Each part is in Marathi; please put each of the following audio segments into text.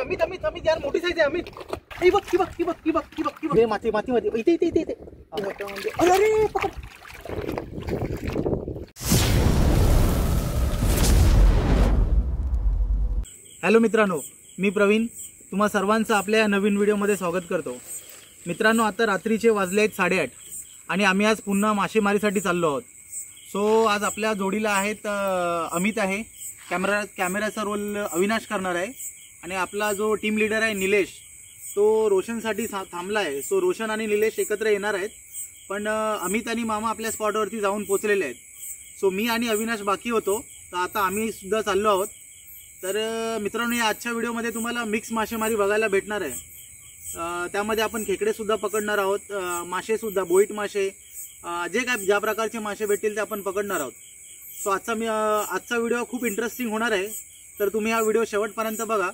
अमित अमित अमित यार मोठी साईज आहे अमित. ही बघ ही बघ ही बघ ही बघ ही बघ ही बघ. माती माती माती इथे इथे इथे इथे. अरे अरे पकड. हॅलो मित्रांनो, मी प्रवीण. तुम्हा सर्वांचं आपल्या नवीन व्हिडिओमध्ये स्वागत करतो. मित्रांनो, आता रात्रीचे वाजले आहेत 8:30 आणि आम्ही आज पुन्हा मासेमारीसाठी चाललो आहोत. सो आज आपल्या जोडीला आहेत अमित आहे, कॅमेराचा रोल अविनाश करणार आहे, आणि आपला जो टीम लीडर आहे निलेश, तो रोशनसाठी थांबला आहे. सो रोशन आणि निलेश एकत्र येणार आहेत, पण अमित आणि मामा आपल्या स्पॉटवरती जाऊन पोचलेले आहेत. सो मी आणि अविनाश बाकी होतो, तर आता आम्ही सुद्धा चाललो आहोत. तर मित्रांनो, या आजच्या व्हिडिओमध्ये तुम्हाला मिक्स मासेमारी बघायला भेटणार आहे. त्यामध्ये आपण खेकडेसुद्धा पकडणार आहोत, मासेसुद्धा, बोईट मासे, जे काय ज्या प्रकारचे मासे भेटतील ते आपण पकडणार आहोत. सो आजचा व्हिडिओ खूप इंटरेस्टिंग होणार आहे, तर तुम्ही हा व्हिडिओ शेवटपर्यंत बघा.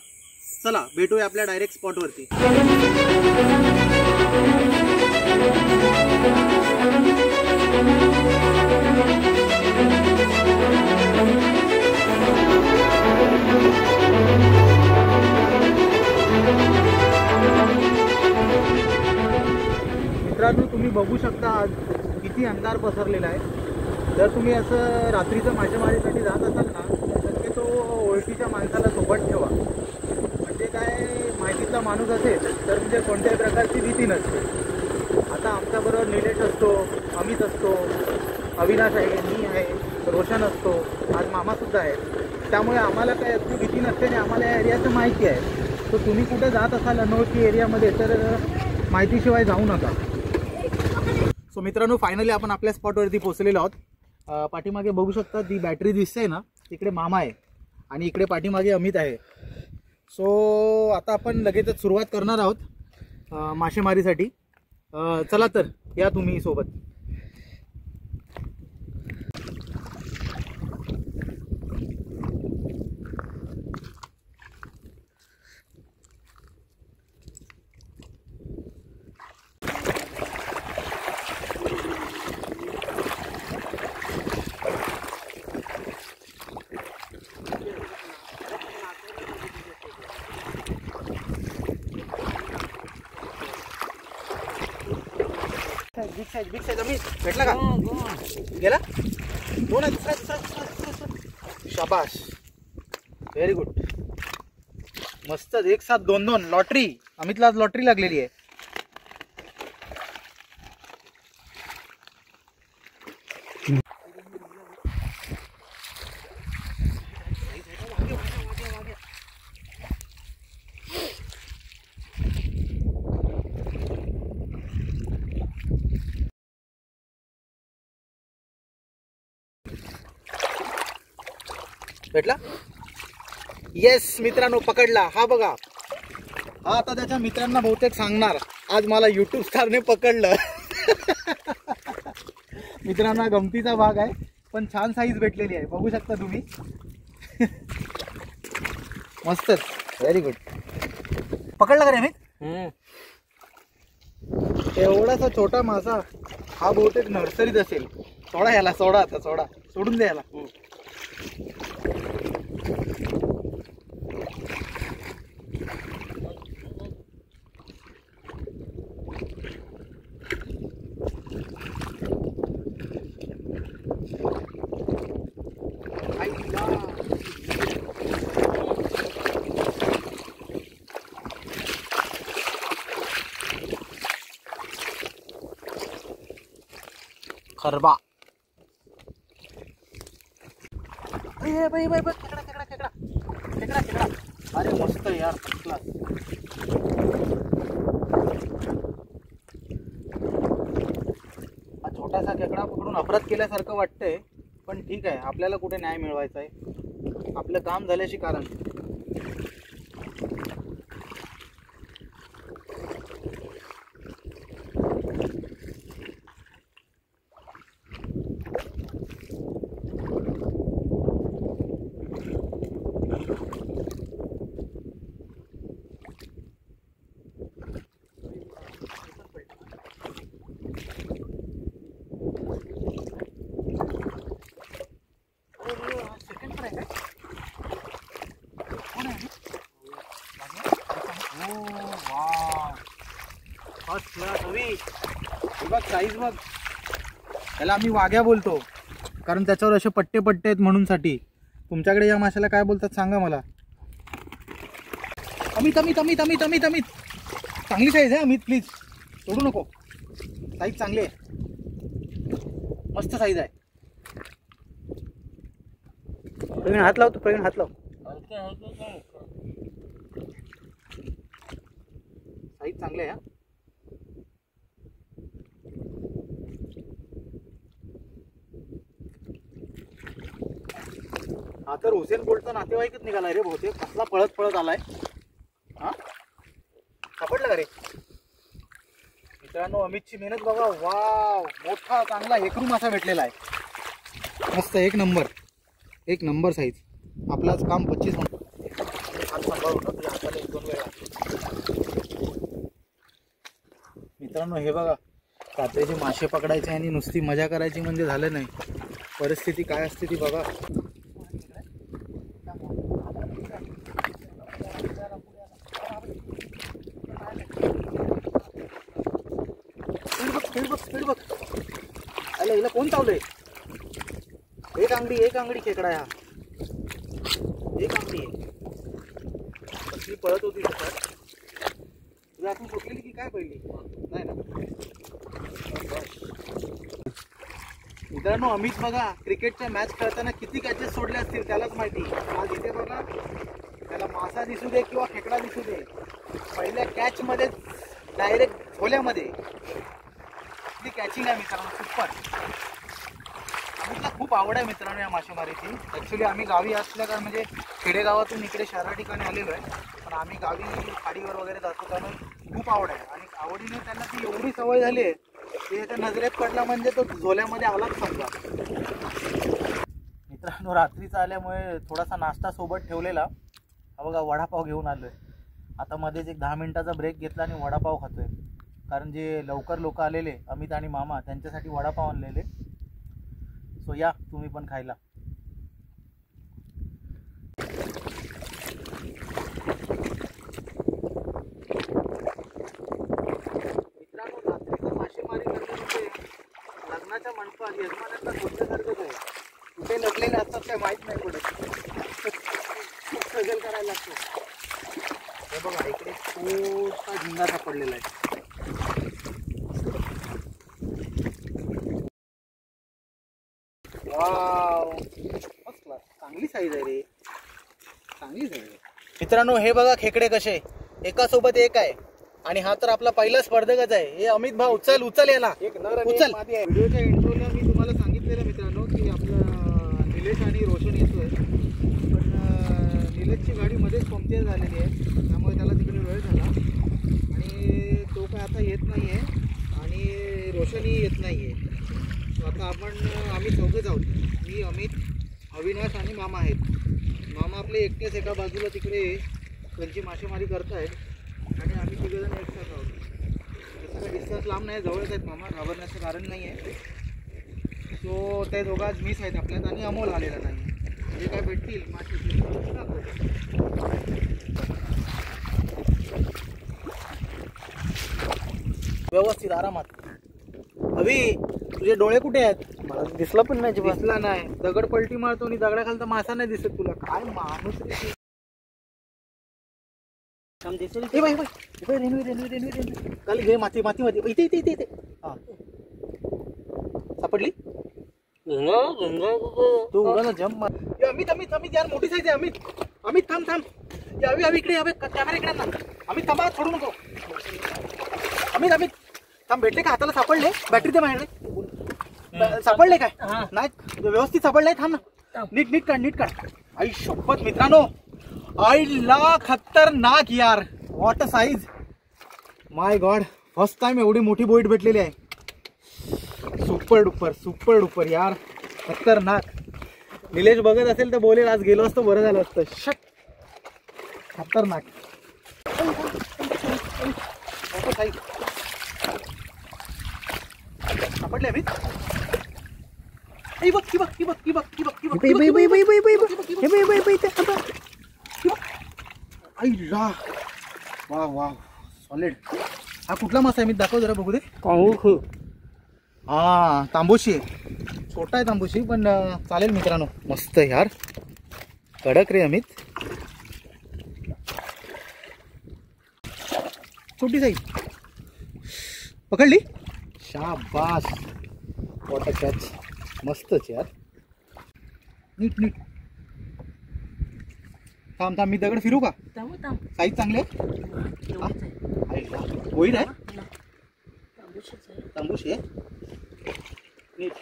चला भेटूया आपल्या डायरेक्ट स्पॉटवरती. मित्रांनो, तुम्ही बघू शकता आज किती अंधार पसरलेला आहे. जर तुम्ही असं रात्रीचं मासेमारीसाठी जात असाल ना, तर तो ओळखीच्या माणसाला सोबत ठेवा. म्हणजे काय, माहितीतला माणूस असेल तर म्हणजे कोणत्याही प्रकारची भीती नसते. आता आमच्याबरोबर निलेश असतो, अमित असतो, अविनाश आहे, मी आहे, रोशन असतो, आज मामासुद्धा आहे. त्यामुळे आम्हाला काय असं भीती नसते आणि आम्हाला या एरियाचं माहिती आहे. तर तुम्ही कुठे जात असाल अनोळखी एरियामध्ये तर माहितीशिवाय जाऊ नका. सो मित्रांनो, फायनली आपण आपल्या स्पॉटवरती पोहोचलेलो आहोत. पाठीमागे बघू शकता ती बॅटरी दिसते ना, तिकडे मामा आहे आणि इकडे पाठीमागे अमित आहे. सो आता आपण लगेचच सुरुवात करणार आहोत मासेमारीसाठी. चला तर या तुम्ही सोबत. बिग साईज अमित भेटला का? गेला? दोन आहे, दुसरा. शाबाश, व्हेरी गुड, मस्त. एक साथ दोन लॉटरी. अमितला आज लॉटरी लागलेली आहे. भेटला? येस मित्रांनो, पकडला. हा बघा, हा आता त्याच्या मित्रांना बहुतेक सांगणार आज मला यूट्यूब स्टारने पकडलं. मित्रांना गमतीचा भाग आहे, पण छान साईज भेटलेली आहे, बघू शकता तुम्ही. मस्तच, व्हेरी गुड. पकडला का रे मी? एवढासा छोटा मासा हा बहुतेक नर्सरीत असेल. सोडा याला, सोडा आता, सोडा, सोडून द्या याला. खरबा. खेकडा. अरे मस्त यार, क्लास. हा छोटासा खेकडा पकडून अपराध केल्यासारखं वाटतंय, पण ठीक आहे, आपल्याला कुठे न्याय मिळवायचा आहे, आपलं काम झाल्याशी कारण. फर्स्ट क्लास हवी. हे बघ साईज बघ. त्याला आम्ही वाघ्या बोलतो कारण त्याच्यावर असे पट्टे पट्टे आहेत म्हणून साठी. तुमच्याकडे या माशाला काय बोलतात सांगा मला. अमित अमित अमित अमित अमित अमित चांगली साईज आहे अमित, प्लीज सोडू नको. साईज चांगली आहे, मस्त साईज आहे. प्रवीण हात लावतो, प्रवीण हात लाव. साईज चांगली आहे. हा तर हुसेन बोल्टचा नातेवाईकच निघालाय रे बहुतेक. कसला पळत पळत आलाय. हा सापडला का रे मित्रांनो. अमितची मेहनत बघा. वाव, मोठा चांगला हेकरू मासा भेटलेला आहे. मस्त, एक नंबर, एक नंबर साईज. आपलाच काम 25 मिनिट. मित्रांनो हे बघा, रात्रीचे मासे पकडायचे आणि नुसती मजा करायची म्हणजे झालं नाही. परिस्थिती काय असते ती बघा. स्पीड बघ. अरे हिला कोण चावलंय. एक अंगडी खेकडा आहे हा. एक अंगडी आहे. ती पळत होती सकाळ. तुला आपण फुटलेली की काय पहिली नाही ना. मित्रांनो अमित बघा क्रिकेटच्या मॅच खेळताना किती कॅचेस सोडले असतील त्यालाच माहिती. आज इथे बघा, त्याला मासा दिसू दे किंवा खेकडा दिसू दे, पहिल्या कॅच मध्ये डायरेक्ट झोल्यामध्ये कॅचिंग आहे मित्रांनो. सुपर. अमितला खूप आवड आहे मित्रांनो या मासेमारीची. ॲक्च्युली आम्ही गावी असल्या कारण म्हणजे खेडेगावातून इकडे शहरा ठिकाणी आलेलो आहे, पण आम्ही गावी खाडीवर वगैरे जातो त्यामुळे खूप आवड आहे. आणि आवडीने त्यांना ती एवढी सवय झाली आहे की त्या नजरेत पडला म्हणजे तो झोल्यामध्ये आलाच समजा. मित्रांनो रात्रीचा आल्यामुळे थोडासा नाश्ता सोबत ठेवलेला. हा बघा वडापाव घेऊन आलोय. आता मध्येच एक 10 मिनिटाचा ब्रेक घेतला आणि वडापाव खातोय. कारण जे लवकर लोक आलेले अमित आणि मामा त्यांच्यासाठी वडापाव आणलेले. सो या तुम्ही पण खायला. मित्रांनो रात्रीचं मासेमारी करणं म्हणजे लग्नाच्या मंडपात यजमानांना शोधण्यासारखंच आहे. कुठे लग्नेले असतात काय माहीत नाही पडत. खूप स्ट्रगल करायला लागतो. हे बघा इकडे छोटा झिंगा सापडलेला आहे. वाव, मस्त, चांगली साईज आहे रे, चांगली साईज आहे. मित्रांनो हे बघा खेकडे कसे एका सोबत एक आहे. आणि हा तर आपला पहिला स्पर्धकच आहे. हे अमित भाऊ उचल याला, उचल. व्हिडिओच्या इंट्रोला मी तुम्हाला सांगितलेलं मित्रांनो की आपला निलेश आणि रोशन येतोय, पण निलेशची गाडी मध्येच पंक्चर झालेली आहे त्यामुळे त्याला तिकडे वेळ झाला आणि तो काय आता येत नाही आहे आणि रोशनही येत नाही आहे. आता आम्ही चौघेच आहोत. मी, अमित, अविनाश आणि मामा आहेत. मामा आपले एकटेच एका बाजूला तिकडे त्यांची मासेमारी करत आहेत आणि आम्ही तिघेजण एकसाथ आहोत. तसं काही डिस्टन्स लांब नाही, जवळच आहेत मामा, घाबरण्याचं कारण नाही आहे. सो ते दोघं आज मिस आहेत आपल्यात आणि अमोल आलेला नाही. जे काय भेटतील मासे व्यवस्थित आरामात. हवी तुझे डोळे कुठे आहेत. मला दिसला पण नाही. दिसला नाही. दगड पलटी मारतो आणि दगडाखालचा मासा नाही दिसत तुला. काय माणूस रे. काल घे माती माती मध्ये. इथे इथे इथे इथे हा सापडली. तू उडाला जम्प मार. अमित अमित अमित यार मोठी साईज आहे. अमित अमित थांब थांब. यावी यावी इकडे यावे. कॅमेरा इकडे ना. अमित थांबा, सोडू नको. अमित अमित थांब. भेटले का हाताला सापडले. बॅटरी दे माझ्याकडे. सापडले काय नाही व्यवस्थित सापडले. थांब ना. नीट नीट काढ नीट काढ. आई शपथ मित्रांनो, आईला खतरनाक यार. What a size. My God, first time एवढी मोठी बोईट भेटलेली आहे. सुपर डुपर यार, खतरनाक. निलेश बघत असेल तर बोलेल आज गेलो असतो बरं झालं असतं. शट, खतरनाक. सापडले अमित. बघ की बघ की बघ की बघ की बघ की बघ. आईला वा वा सॉलिड. हा कुठला मासा आहे मी दाखव जरा बघू दे. हा तांबूशी आहे. छोटा आहे तांबूशी पण चालेल मित्रांनो. मस्त यार कडक रे अमित. छोटी साईज पकडली. शाबास. वॉटर कॅच मस्तच यार. नीट नीट. थांब थांब मी दगड फिरू का. साईज चांगली आहे. होईल आहे तांबूशी आहे. नीट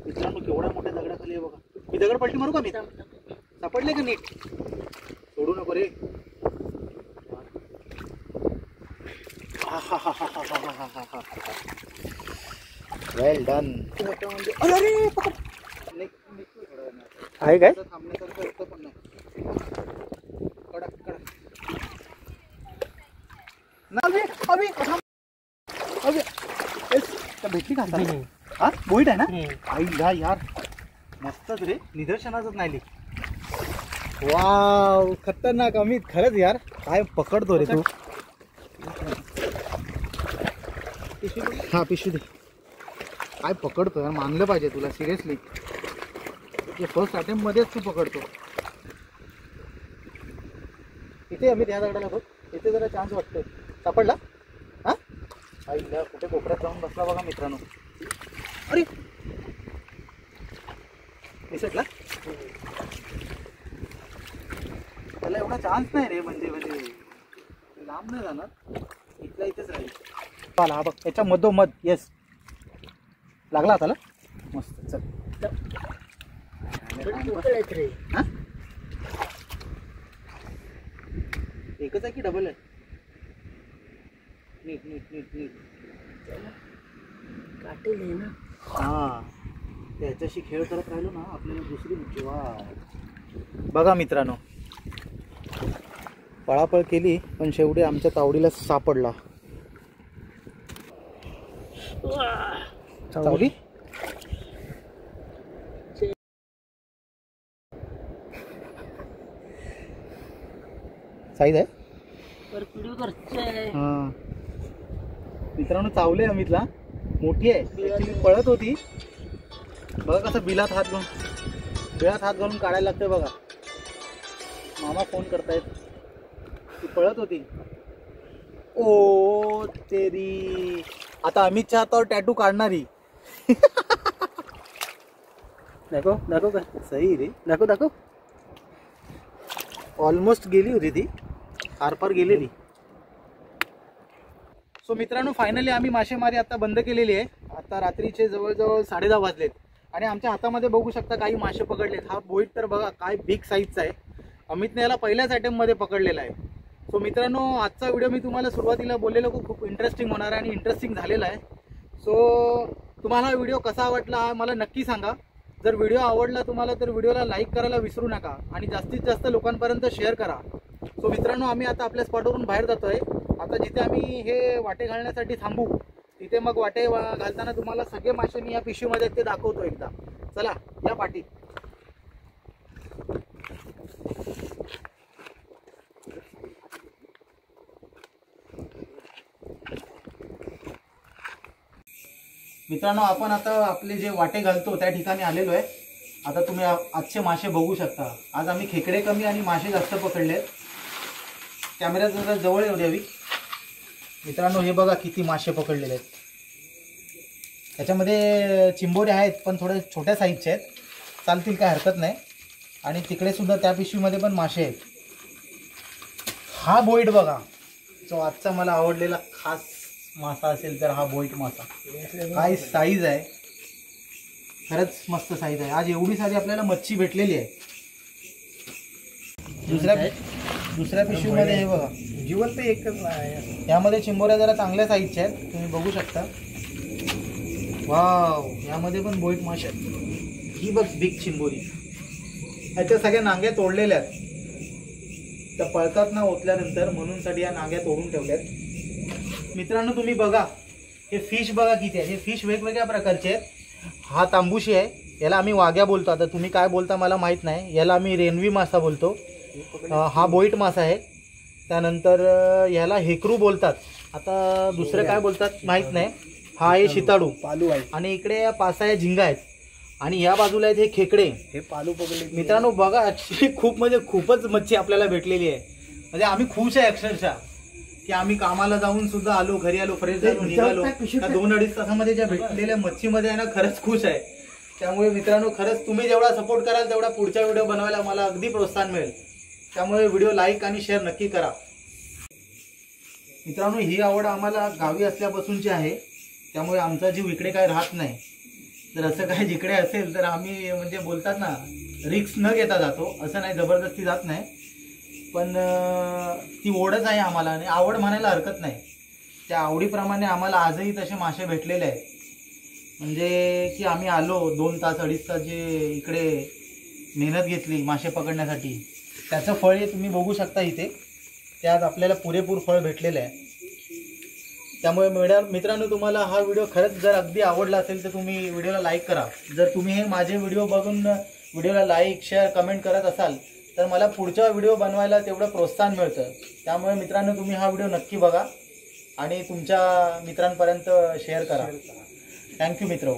मित्रांनो केवढ्या मोठ्या दगडाखाली आहे बघा. मी दगड पलटी मारू का. मी सापडले का. नीट सोडू नको रे. वेल डन. आहे काय थांबण्यासारखं होतं पण नाही. कडक कडक. भेटली का. हा बोईट आहे ना. आईला यार मस्तच रे. निदर्शनाच नाही. वाव खतरनाक अमित. खरंच यार काय पकडतो रे तू. हा पिशवी दे. काय पकडतो यार. मानलं पाहिजे तुला सिरियसली. फर्स्ट अटेम्प्ट मध्येच तू पकडतो. इथे अमित या दगडाला बघ. इथे जरा चान्स वाटतोय. सापडला. हा आईला कुठे कोपऱ्यात जाऊन बसला बघा मित्रांनो. अरे निसटला. त्याला एवढा चान्स नाही रे. म्हणजे लांब नाही जाणार. इथल्या इथेच राहील. पाला हा बघ त्याच्या मधोमध. येस लागला त्याला. मस्त. चल एकच आहे की डबल आहे. नीट नीट नीट नीट. काटेल आहे ना. हा त्याच्याशी खेळ करत राहिलो ना आपल्याला दुसरी म्हणजे. वा बघा मित्रांनो पळापळ केली पण शेवटी आमच्या तावडीला सापडला. तावडी साईज आहे. हा मित्रांनो चावले अमितला. मोठी आहे. पळत होती बघा कसं. बिलात हात घालून काढायला लागतंय बघा. मामा फोन करतायत. ती पळत होती. ओ तेरी. आता अमितच्या हातावर टॅटू काढणारी. दाखव दाखव का. सही रे. दाखव दाखव. ऑलमोस्ट गेली होती ती. आरपार गेलेली. सो मित्रांनो फायनली आम्ही मासेमारी आता बंद केलेली आहे. आता रात्रीचे जवळजवळ 10:30 वाजलेत आणि आमच्या हातामध्ये बघू शकता काही मासे पकडलेत. हा बोईट तर बघा काय बिग साईजचा आहे. अमितने याला पहिल्याच अटेम्प्टमध्ये पकडलेला आहे. सो मित्रांनो आजचा व्हिडिओ मी तुम्हाला सुरुवातीला बोललेलो खूप इंटरेस्टिंग होणार आहे आणि इंटरेस्टिंग झालेला आहे. सो तुम्हाला हा व्हिडिओ कसा वाटला मला नक्की सांगा. जर व्हिडिओ आवडला तुम्हाला तर व्हिडिओला लाईक करायला विसरू नका आणि जास्तीत जास्त लोकांपर्यंत शेअर करा. सो मित्रांनो आम्ही आता आपल्या स्पॉटवरून बाहेर जातोय. आता जिथे आम्ही हे वाटे घालण्यासाठी थांबू तिथे मग वाटे घालताना तुम्हाला सगळे मासे मी या पिशवीमध्ये ते दाखवतो एकदा. चला या पाठी. मित्रांनो आपण आता आपले जे वाटे घालतो त्या ठिकाणी आलेलो आहे. आता तुम्ही आजचे मासे बघू शकता. आज आम्ही खेकडे कमी आणि मासे जास्त पकडले. कॅमेरा जरा जवळ येऊ द्यावी. मित्रांनो हे बघा किती मासे पकडलेले आहेत. त्याच्यामध्ये चिंबोरे आहेत पण थोडे छोट्या साईजचे आहेत. चालतील काय हरकत नाही. आणि तिकडे सुद्धा त्या पिशवीमध्ये पण मासे आहेत. हा बोईट बघा जो आजचा मला आवडलेला खास मासा असेल तर हा बोईट मासा. काय साईज आहे. खरंच मस्त साईज आहे. आज एवढी सारी आपल्याला मच्छी भेटलेली आहे. दुसऱ्या पिशवीमध्ये हे बघा जिवंत एकच आहे. यामध्ये चिंबोऱ्या जरा चांगल्या साईजच्या आहेत तुम्ही बघू शकता. वाव यामध्ये पण बोईट मासे आहेत. ही बघ बिग चिंबोरी. ह्याच्या सगळ्या नांग्या तोडलेल्या आहेत. त्या पळतात ना ओतल्यानंतर म्हणून साठी या नांग्या तोडून ठेवल्यात. मित्रांनो तुम्ही बघा हे फिश बघा किती आहे. हे फिश वेगवेगळ्या प्रकारचे आहेत. हा तांबूशी आहे. याला आम्ही वाघ्या बोलतो. आता तुम्ही काय बोलता मला माहीत नाही. याला आम्ही रेनवी मासा बोलतो. हा बोईट मासा आहे. त्यानंतर ह्याला हेकरू बोलतात, आता दुसरं काय बोलतात माहीत नाही. हा आहे शिताडू पालू आहे आणि इकडे 5-6 झिंगा आहेत आणि या बाजूला आहेत हे खेकडे. हे पालू पकडले मित्रांनो बघा, ॲक्च्युली खूपच मच्छी आपल्याला भेटलेली आहे. म्हणजे आम्ही खुश आहे अक्षरशः की आम्ही कामाला जाऊन सुद्धा आलो, घरी आलो, फ्रेश झालो, निघालो. 2-2.5 तासामध्ये ज्या भेटलेल्या मच्छीमध्ये आहे ना, खरंच खुश आहे. त्यामुळे मित्रांनो खरंच तुम्ही जेवढा सपोर्ट कराल तेवढा पुढचा व्हिडिओ बनवायला मला अगदी प्रोत्साहन मिळेल. त्यामुळे व्हिडिओ लाईक आणि शेअर नक्की करा. मित्रांनो ही आवड आम्हाला गावी असल्यापासूनची आहे, त्यामुळे आमचा जीव इकडे काय राहत नाही. जर असं काय जिकडे असेल तर आम्ही म्हणजे बोलतात ना, रिक्स न घेता जातो. असं नाही जबरदस्ती जात नाही, पण ती ओढच आहे आम्हाला आणि आवड म्हणायला हरकत नाही. त्या आवडीप्रमाणे आम्हाला आजही तसे मासे भेटलेले आहेत. म्हणजे की आम्ही आलो 2 तास 2.5 तास जे इकडे मेहनत घेतली मासे पकडण्यासाठी, त्याचं फळ हे तुम्ही बघू शकता इथे. त्यात आपल्याला पुरेपूर फळ भेटलेलं आहे. त्यामुळे मित्रांनो तुम्हाला हा व्हिडिओ खरंच जर अगदी आवडला असेल तर तुम्ही व्हिडिओला लाईक करा. जर तुम्ही हे माझे व्हिडिओ बघून व्हिडिओला लाईक शेअर कमेंट करत असाल तर मला पुढचा व्हिडिओ बनवायला तेवढं प्रोत्साहन मिळतं. त्यामुळे मित्रांनो तुम्ही हा व्हिडिओ नक्की बघा आणि तुमच्या मित्रांपर्यंत शेअर करा. थँक्यू मित्र.